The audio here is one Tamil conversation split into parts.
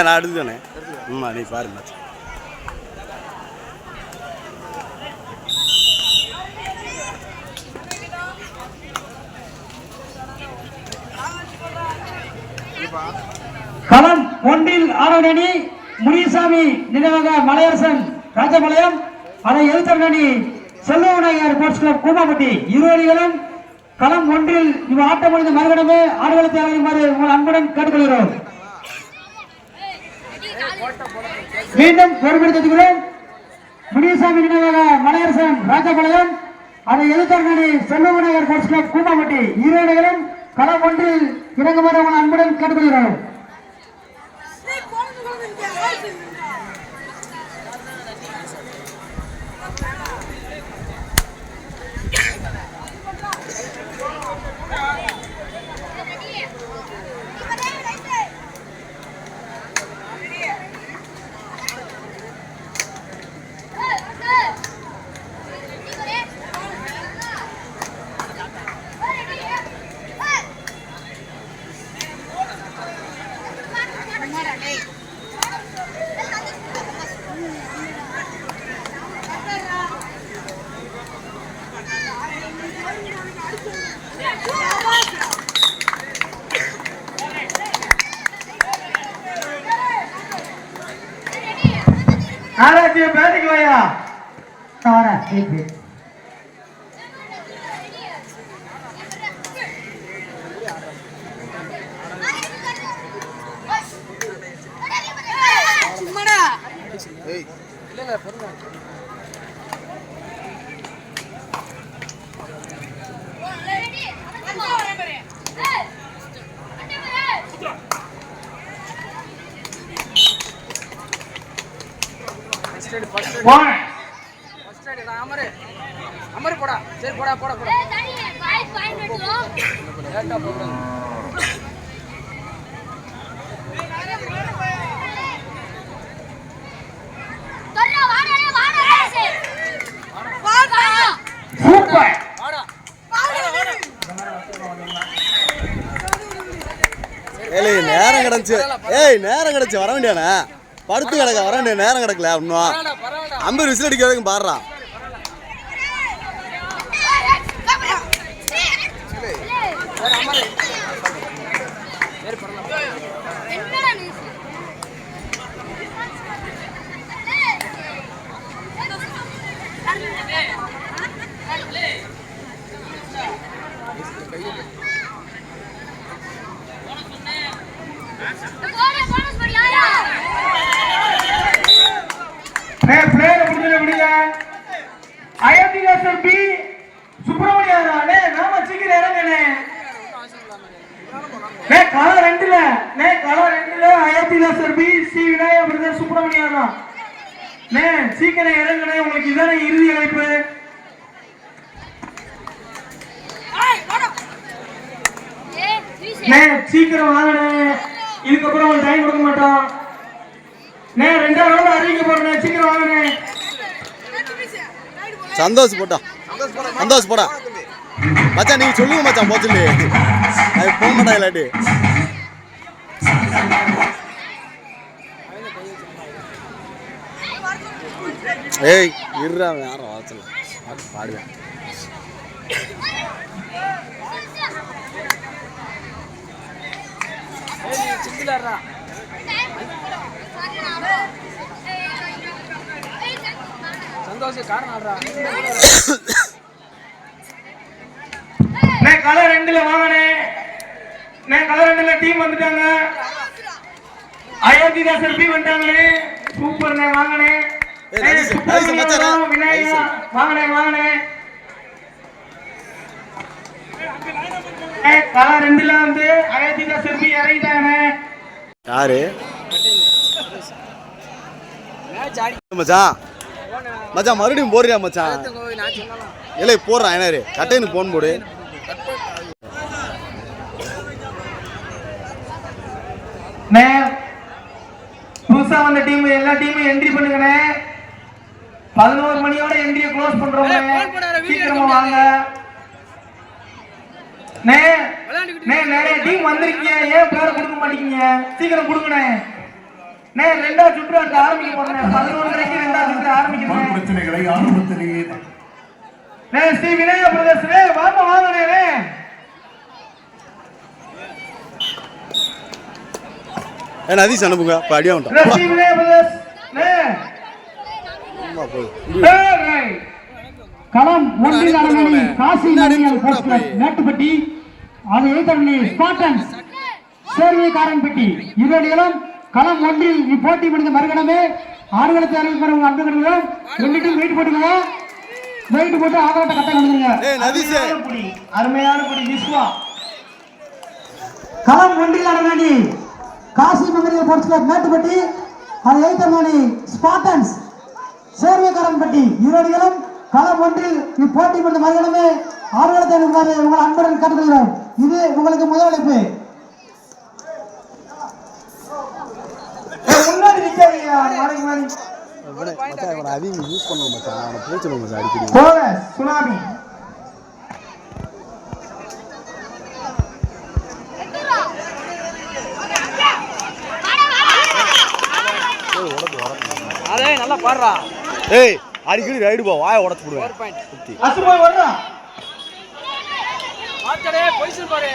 நான் எடுத்துக்கணே. நீ பாருங்க. களம் ஒன்றில் ஆரோடணி முனிசாமி நினைவாக மலையரசன் ராஜபாளையம், அதை எதிர்த்தரணி செல்வநாயகர் ஸ்போர்ட்ஸ் கிளப் கூமாப்பட்டி. இருவரிகளும் களம் ஒன்றில் ஆட்டம் முடிந்த மறுகணமே ஆடுகளத்தை அமையுமாறு உங்கள் அன்புடன் கேட்டுக்கொள்கிறோம். மீண்டும் பொறுப்பெடுத்துகிறோம். முனிசாமி நினைவாக மலையரசன் ராஜபாளையம், அதை எதிர்த்தரணி செல்வநாயகர் ஸ்போர்ட்ஸ் கிளப் கூமாப்பட்டி. இருவரிகளும் களம் ஒன்றில் இறங்குமாறு உங்கள் அன்புடன் கேட்டுக்கொள்கிறோம். ஆராய்ச்சி பேட்டிக்கு வாயா வரேன். போடா சரி போடா போடா போடா நேரம் கிடைச்சு நேரம் கிடைச்சு வர வேண்டியானே. படுத்து கிடக்க வர வேண்டிய நேரம் கிடக்கல. இன்னும் 50 விசில் அடிக்க வரைக்கும் பாடுறான். சீக்கிரம் இறங்குனே. உங்களுக்கு இதான இறுதி அழைப்பு. சீக்கிரம் வாங்கண்ணே. இதுக்கப்புறம் உங்களுக்கு டைம் கொடுக்க மாட்டோம். 2வது ரவுண்ட் அறிவிக்க போறேன். சீக்கிரம் வாங்கண்ணே. சந்தோஷ் போட்டா சந்தோஷ் போடா மச்சான். நீங்க சொல்லுங்க மச்சான். போச்சு அது போக மாட்டா இல்லாட்டி. ஏய் இருறா யாரும் வாச்சல பாடுவேன். சந்தோஷ காரணம் கலர் 2ல வாங்கனே. கலர் 2ல டீம் வந்துட்டாங்க. அயோத்திதாசர் பி வந்துட்டாங்களே. சூப்பர்ண்ணே வாங்கனே. வாங்கனே வாங்கனே. கலர் 2ல வந்து அயோத்திதாசர் பி இறங்கிட்டாங்க. யாரு மச்சான்? மச்சான் மறுபடியும் போடுறியா மச்சான்? இல்லை போடுறான். என்ன கட்டைன்னு போன் போடு. புதுசா வந்த டீம் எல்லா டீமும் என்ட்ரி பண்ணுங்கண்ணே. 11 மணியோட என்ட்ரியை க்ளோஸ் பண்றோம். சீக்கிரமா வாங்க. நிறைய டீம் வந்திருக்கீங்க, ஏன் பேரை கொடுக்க மாட்டேங்க? சீக்கிரம் கொடுங்கண்ணே. ரெண்டாவது சுற்று அடுத்து ஆரம்பிக்க போறேன். 11:30 ரெண்டாவது சுற்று ஆரம்பிக்கிறேன். பிரச்சனைகளை ஆரம்பத்திலேயே ஸ்ரீ விநாயக பிரதர்ஷனே வாங்க வாங்கண்ணே. நதீஷ் அனுப்புங்க இப்போ அடியா ஸ்ரீ விநாயக பிரதர்ஷ் களம் ஒன்றில் அரணி காசி மணியல் போஸ்ட் கிளப் மேட்டுப்பட்டி, அது எதிர்த்தரணி ஸ்பாட்டன்ஸ் சேர்வைக்காரன்பட்டி இருவடிகளும் களம் ஒன்றில் இப்போட்டி முடிந்த மறுகணமே ஆடுகளத்தை அறிவிப்பவர்கள் அன்புகளும் ரெண்டுக்கும் வெயிட் போட்டுக்கோங்க. வெயிட் போட்டு ஆகலத்தை கட்ட வந்துருங்க. அருமையான புடி விஸ்வா. களம் ஒன்றில் அரணி காசி மெமோரியல் போஸ்ட் கிளப் மேட்டுப்பட்டி, அது எதிர்த்தரணி ஸ்பாட்டன்ஸ் சேர்வைக்காரன்பட்டி இருவடிகளும் களம் ஒன்றில் இப்போட்டி முடிந்த மறுகணமே ஆடுகளத்தை உங்கள் அன்புடன் கட்டுகிறோம். இது உங்களுக்கு முதல் அழைப்பு. முன்னாடி அதிகம் யூஸ் பண்ணுவோம் மச்சான், அவனை பேசணும் மச்சான் அடிக்கடி. சுனாமி அதே நல்லா பாடுறா. ஏய் அடிக்கடி ரைடு போ, வாயை உடச்சு போடுவேன். அசுமாய் வர்றா. மாத்தடே பொசிஷன் பாரு.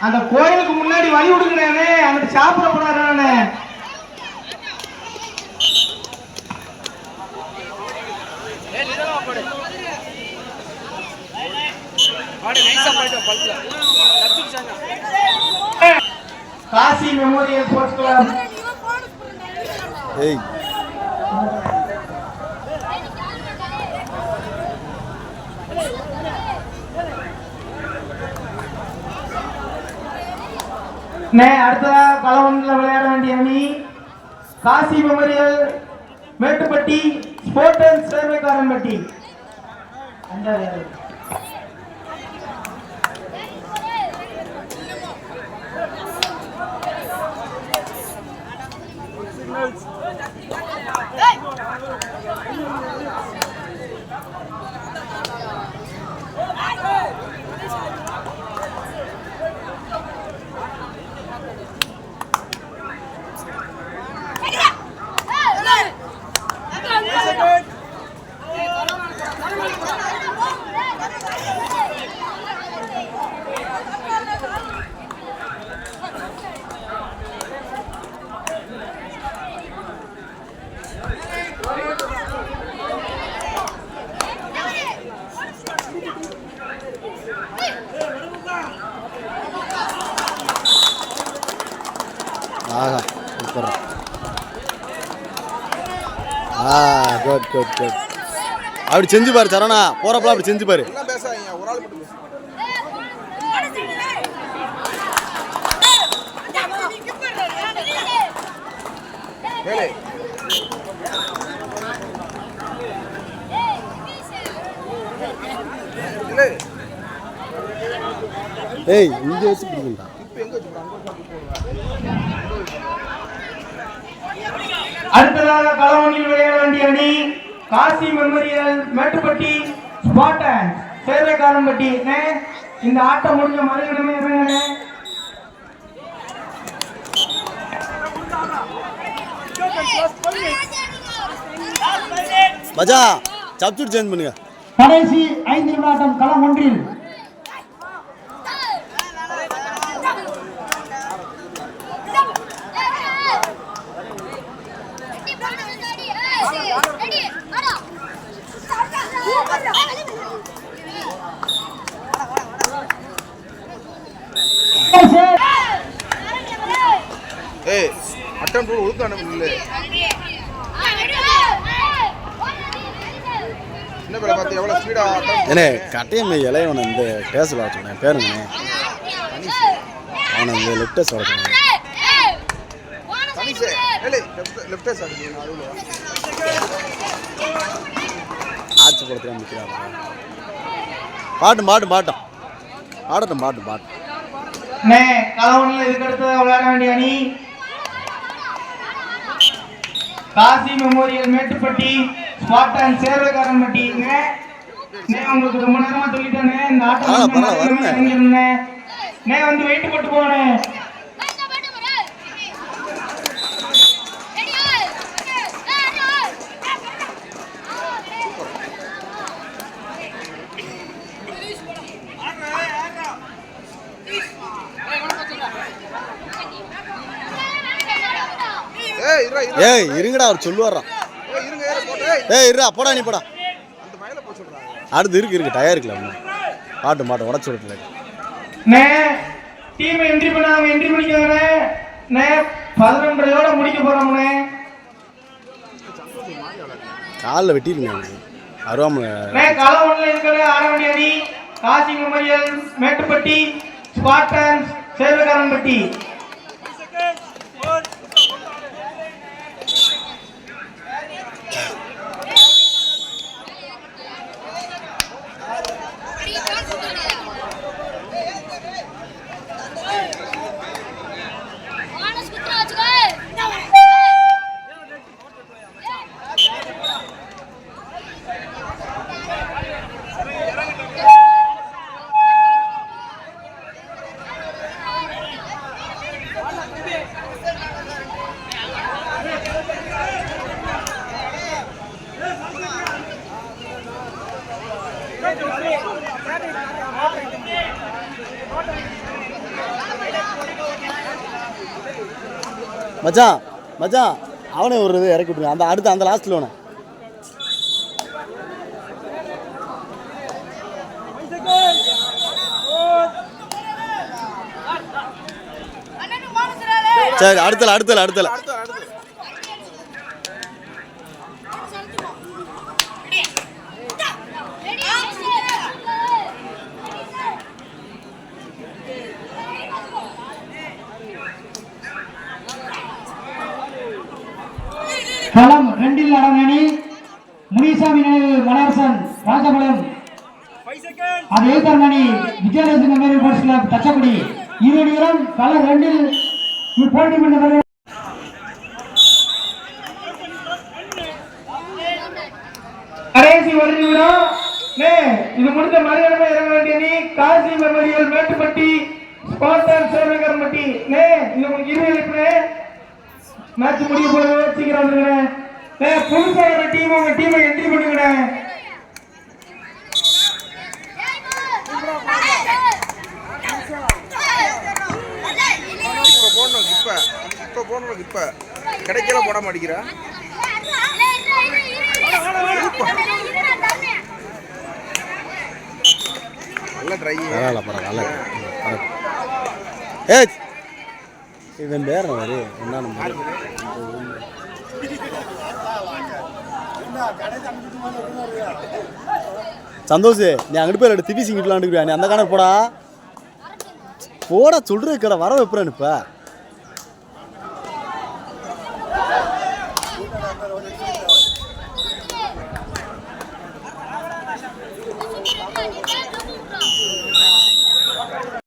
அந்த கோயிலுக்கு முன்னாடி வழி விடுங்கண்ணே, அங்கிட்டு சாப்பிட போறாரு. காசி மெமோரியல் ஸ்போர்ட்ஸ் கிளப் ஏய் அடுத்ததா களவன்ல விளையாட வேண்டிய அணி காசி மெமோரியல் மேட்டுப்பட்டி ஸ்போர்ட்ஸ் சேர்வைக்காரன்பட்டி. ஆஹா சூப்பர். Good good good. அப்படி செஞ்சு பாரு சரணா, போறப்பலாம் அப்படி செஞ்சு பாரு. ஏய் இங்க வச்சு பிடிக்கா. அடுத்ததாக களவனில் விளையாட வேண்டிய அணி காசி மெமோரியல் மேட்டுப்பட்டி ஸ்பாட்டன் சேர்வைக்காரன்பட்டி. இந்த ஆட்டம் முடிஞ்ச மறுகணமே இறங்கனே. மச்சான் சப்ஸ்டிட் சேஞ்ச் பண்ணுங்க. கடைசி 5 நிமிடம் களம் ஒன்றில் ஏய் அட்டம் போடு ஒழுங்கான இல்ல. என்ன பேர பாத்து எவ்வளவு ஸ்பீடா அட்டம். ஏனே கட்டையமே இளையவன இந்த டேஸ்ல சொன்னேன் பேருங்க. அவன இந்த லெஃப்ட் சைடு சொன்னேன். தனிசே ஏலே லெஃப்ட் சைடு நீ அதுல. ஆச்சு போடுறேன் நிக்கிறாங்க. பாட்டு பாட்டு பாட்டம். ஆடட்டும் பாட்டு பாட்டு. களவனில் இதுக்கு அடுத்து விளையாட வேண்டிய அணி காசி மெமோரியல் மேட்டுப்பட்டி ஸ்பாட்டன் சேர்வைக்காரன்பட்டிங்க. உங்களுக்கு ரொம்ப நேரமா சொல்லிட்டேனே இந்த ஆட்டம் வந்து வெயிட் போட்டு போனேன். ஏய் இருங்கடா அவர் சொல்லுவாராம். ஏய் இருடா போடா நீ போடா. அடுத்து இருக்கு டயர் இருக்குல்ல பாட்டு மாட்டை உடச்சு விடல. டீம் என்ட்ரி பண்ணாம என்ட்ரி பண்ணிக்கோங்க. 11:30 முடிக்க போறோம்னே. காலில் வெட்டிருங்க அருவாமலை. களம் ஒன்றில் இருக்கிற ஆரவணி அணி காசி மெமோரியல் மேட்டுப்பட்டி ஸ்பாட்டன்ஸ் சேர்வைக்காரன்பட்டி. மச்சான் மச்சான் அவனே ஒரு இது இறக்கி விட்டுருங்க. அந்த அடுத்து அந்த லாஸ்ட்டில் ஒன்று சரி அடுத்தல களம் 2 அடங்கணி முனிசாமி நினைவு மலரசன் ராஜபாளையம். அது எழுத்தரணி Vijayalakshmi memorial sports club Thachakudi. இருவரும் களம் 2 போட்டி பண்ண கடைசி ஒரு நிமிடம். இது முடிந்த மரியாதை இறங்க வேண்டிய நீ காசி மெமோரியல் மேட்டுப்பட்டி ஸ்பாட்டன் சேர்வைக்காரன்பட்டி. இது உங்களுக்கு இருபது மேட்ச் முடிய போது சீக்கிரம் புதுசாக வர டீம் உங்க டீமை என்ட்ரி பண்ணுங்க. இப்ப கிடைக்கல போட மாட்டேங்கிறா. நல்ல ட்ரை பரவாயில்ல. ஏய் இவன் பேர் வரு என்ன நம்பர் சந்தோஷ் நீ அங்கிட்டு போய் திபி சிங்கிட்டு நீ அந்த காண போடா சொல்ற கடை வர வைப்புறேன். இப்ப